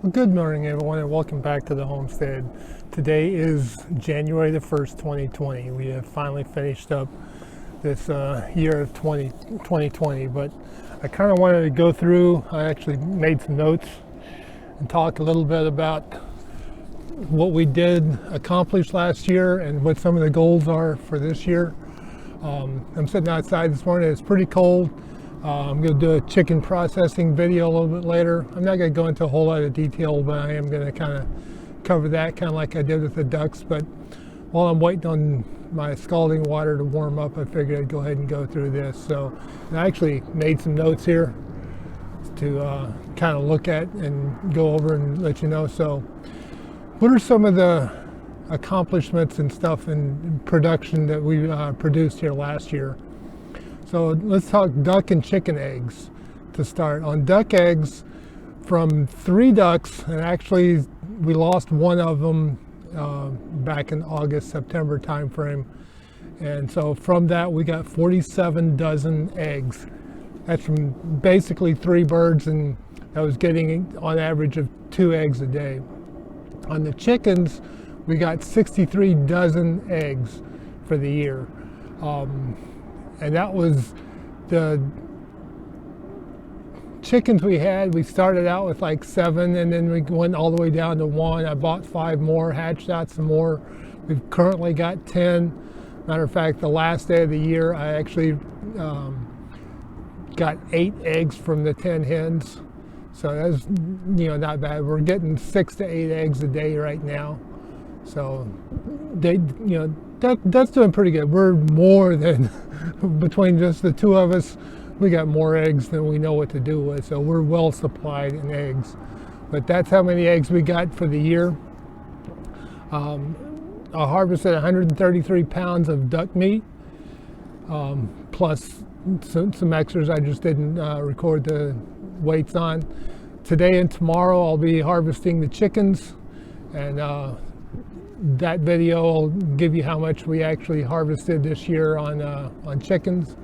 Well, good morning, everyone, and welcome back to the homestead. Today is January the 1st, 2020. We have finally finished up this year of 2020, but I kind of wanted to go through, I actually made some notes and talk a little bit about what we did accomplish last year and what some of the goals are for this year. I'm sitting outside this morning, it's pretty cold. I'm going to do a chicken processing video a little bit later. I'm not going to go into a whole lot of detail, but I am going to kind of cover that kind of like I did with the ducks. But while I'm waiting on my scalding water to warm up, I figured I'd go ahead and go through this. So I actually made some notes here to kind of look at and go over and let you know. So what are some of the accomplishments and stuff in production that we produced here last year? So let's talk duck and chicken eggs to start. On duck eggs, from 3 ducks, and actually we lost one of them back in August, September timeframe. And so from that we got 47 dozen eggs. That's from basically 3 birds, and I was getting on average of 2 eggs a day. On the chickens, we got 63 dozen eggs for the year. And that was the chickens we had. We started out with like 7, and then we went all the way down to 1. I bought 5 more, hatched out some more. We've currently got 10. Matter of fact, the last day of the year, I actually got 8 eggs from the 10 hens. So that's not bad. We're getting 6 to 8 eggs a day right now. So that's doing pretty good. We're more than between just the 2 of us. We got more eggs than we know what to do with. So we're well supplied in eggs. But that's how many eggs we got for the year. I harvested 133 pounds of duck meat, plus some extras I just didn't record the weights on. Today and tomorrow I'll be harvesting the chickens, and that video will give you how much we actually harvested this year on chickens.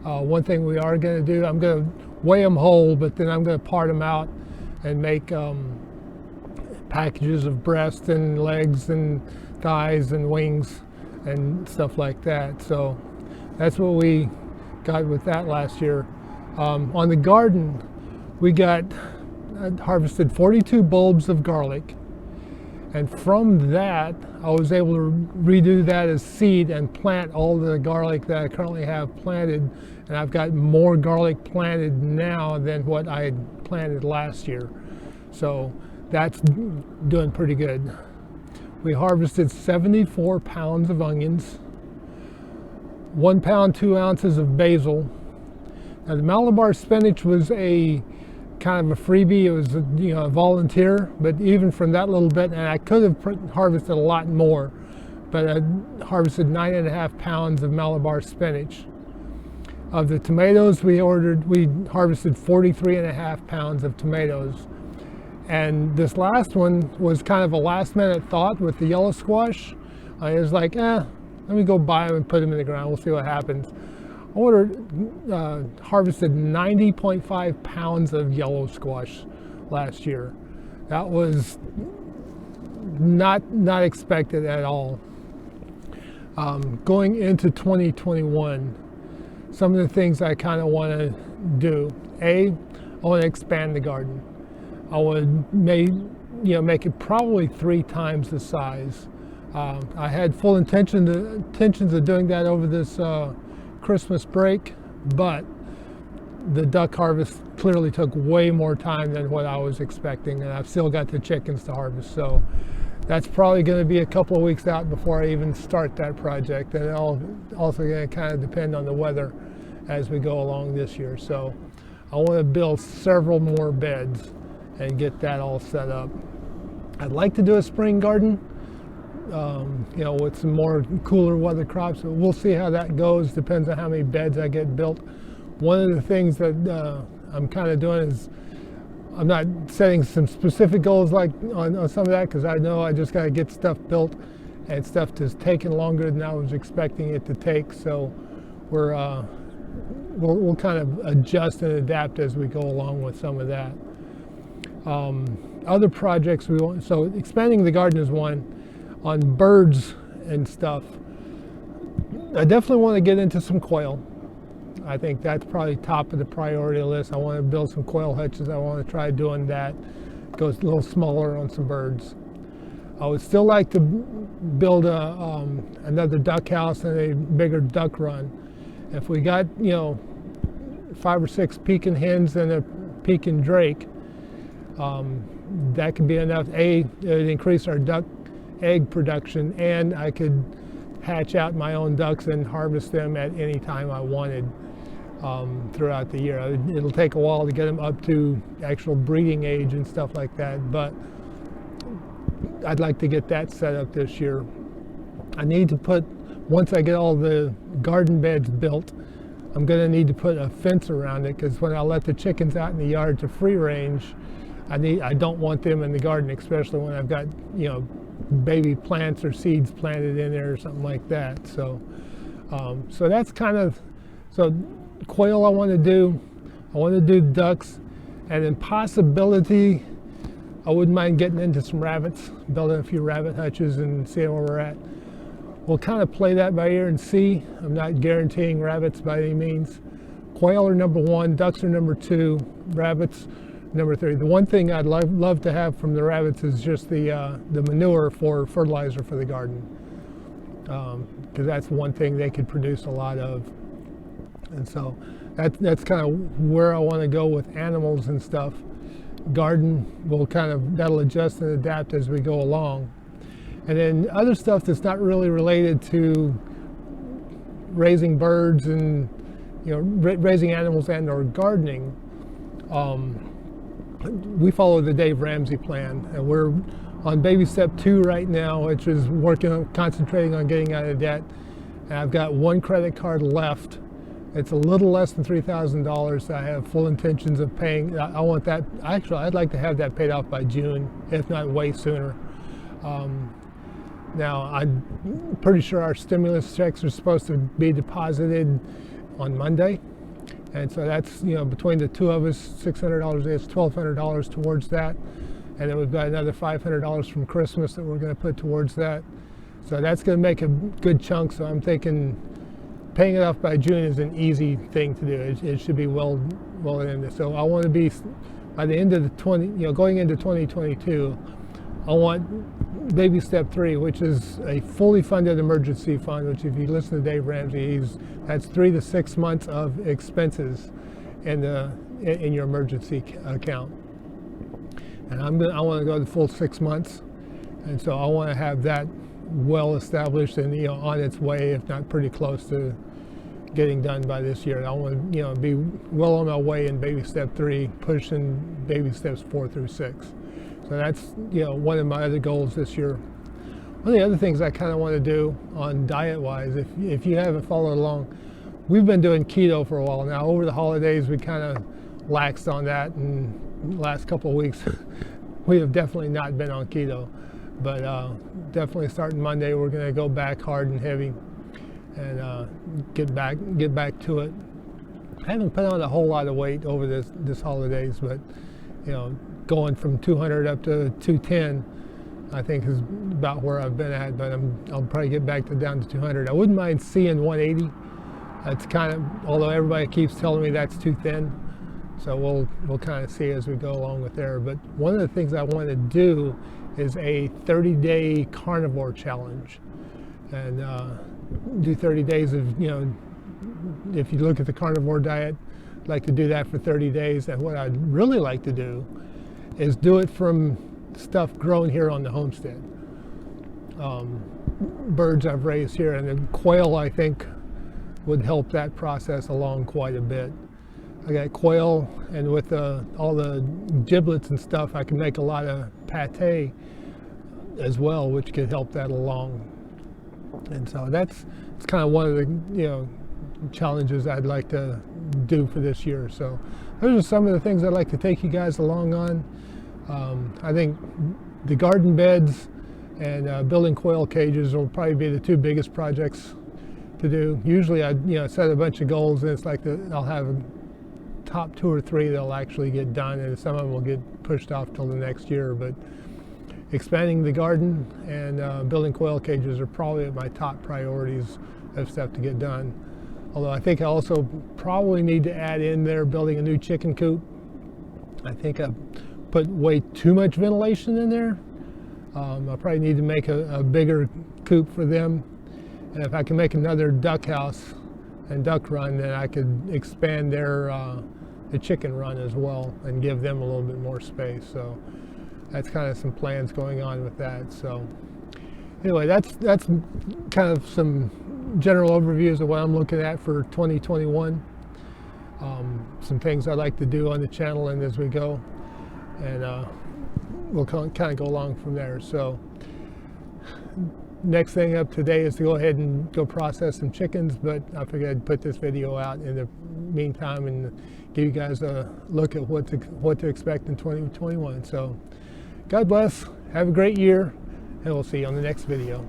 One thing we are going to do, I'm going to weigh them whole, but then I'm going to part them out and make packages of breast and legs and thighs and wings and stuff like that. So that's what we got with that last year. On the garden, we harvested 42 bulbs of garlic. And from that, I was able to redo that as seed and plant all the garlic that I currently have planted. And I've got more garlic planted now than what I had planted last year. So that's doing pretty good. We harvested 74 pounds of onions, 1 pound, 2 ounces of basil. Now the Malabar spinach was a kind of a freebie. It was a volunteer, but even from that little bit, and I could have harvested a lot more, but I harvested 9.5 pounds of Malabar spinach. Of the tomatoes we harvested 43.5 pounds of tomatoes. And this last one was kind of a last minute thought with the yellow squash. I was like, let me go buy them and put them in the ground. We'll see what happens. Harvested 90.5 pounds of yellow squash last year. That was not expected at all. Going into 2021, some of the things I kind of want to do. I want to expand the garden. I would make it probably 3 times the size. I had full intentions of doing that over this Christmas break, but the duck harvest clearly took way more time than what I was expecting, and I've still got the chickens to harvest. So that's probably going to be a couple of weeks out before I even start that project, and it's also going to kind of depend on the weather as we go along this year. So I want to build several more beds and get that all set up. I'd like to do a spring garden, with some more cooler weather crops. So we'll see how that goes. Depends on how many beds I get built. One of the things that I'm kind of doing is I'm not setting some specific goals like on some of that, because I know I just got to get stuff built, and stuff has taken longer than I was expecting it to take. So we'll kind of adjust and adapt as we go along with some of that. Other projects we want, so expanding the garden is one. On birds and stuff, I definitely want to get into some quail. I think that's probably top of the priority list. I want to build some quail hutches. I want to try doing that. Go a little smaller on some birds. I would still like to build another duck house and a bigger duck run. If we got 5 or 6 Pekin hens and a Pekin drake, that could be enough. It would increase our duck egg production, and I could hatch out my own ducks and harvest them at any time I wanted throughout the year. It'll take a while to get them up to actual breeding age and stuff like that, but I'd like to get that set up this year. I need to put, once I get all the garden beds built, I'm going to need to put a fence around it, because when I let the chickens out in the yard to free range, I don't want them in the garden, especially when I've got baby plants or seeds planted in there or something like that. So so that's kind of, so quail I want to do ducks, and then possibility I wouldn't mind getting into some rabbits, building a few rabbit hutches and seeing where we're at. We'll kind of play that by ear and see. I'm not guaranteeing rabbits by any means. Quail are number 1, ducks are number 2, rabbits number 3. The one thing I'd love to have from the rabbits is just the manure for fertilizer for the garden, because that's one thing they could produce a lot of. And so that's kind of where I want to go with animals and stuff. Garden that'll adjust and adapt as we go along. And then other stuff that's not really related to raising birds and raising animals and or gardening. We follow the Dave Ramsey plan, and we're on baby step 2 right now, which is concentrating on getting out of debt. And I've got 1 credit card left. It's a little less than $3,000. I have full intentions of paying. I want that. Actually, I'd like to have that paid off by June, if not way sooner. Now, I'm pretty sure our stimulus checks are supposed to be deposited on Monday. And so that's, between the two of us, $600 a day, it's $1,200 towards that. And then we've got another $500 from Christmas that we're going to put towards that. So that's going to make a good chunk. So I'm thinking paying it off by June is an easy thing to do. It should be well in there. So I want to be, by the end of the going into 2022, I want baby step 3, which is a fully funded emergency fund, which if you listen to Dave Ramsey, that's 3 to 6 months of expenses in your emergency account. And I want to go the full 6 months. And so I want to have that well established and on its way, if not pretty close to getting done by this year. I want to be well on my way in baby step 3, pushing baby steps 4 through 6. So that's one of my other goals this year. One of the other things I kind of want to do on diet-wise, if you haven't followed along, we've been doing keto for a while now. Over the holidays, we kind of laxed on that, and the last couple of weeks, we have definitely not been on keto. But definitely starting Monday, we're going to go back hard and heavy, and get back to it. I haven't put on a whole lot of weight over this holidays, but going from 200 up to 210, I think is about where I've been at. But I'll probably get back down to 200. I wouldn't mind seeing 180. That's kind of, although everybody keeps telling me that's too thin. So we'll kind of see as we go along with there. But one of the things I want to do is a 30-day carnivore challenge, and do 30 days of, if you look at the carnivore diet, I'd like to do that for 30 days. And what I'd really like to do is do it from stuff grown here on the homestead. Birds I've raised here, and then quail I think would help that process along quite a bit. I got quail, and with all the giblets and stuff, I can make a lot of pate as well, which could help that along. And so it's kind of one of the challenges I'd like to do for this year. So those are some of the things I'd like to take you guys along on. I think the garden beds and building quail cages will probably be the 2 biggest projects to do. Usually I set a bunch of goals, and it's like I'll have a top 2 or 3 that'll actually get done, and some of them will get pushed off till the next year. But expanding the garden and building quail cages are probably my top priorities of stuff to get done. Although I think I also probably need to add in there building a new chicken coop. I think I put way too much ventilation in there. I probably need to make a bigger coop for them. And if I can make another duck house and duck run, then I could expand their the chicken run as well and give them a little bit more space. So that's kind of some plans going on with that. So anyway, that's kind of some general overviews of what I'm looking at for 2021. Some things I'd like to do on the channel and as we go, and we'll kind of go along from there. So next thing up today is to go ahead and go process some chickens, but I figured I'd put this video out in the meantime and give you guys a look at what to expect in 2021. So God bless, have a great year, and we'll see you on the next video.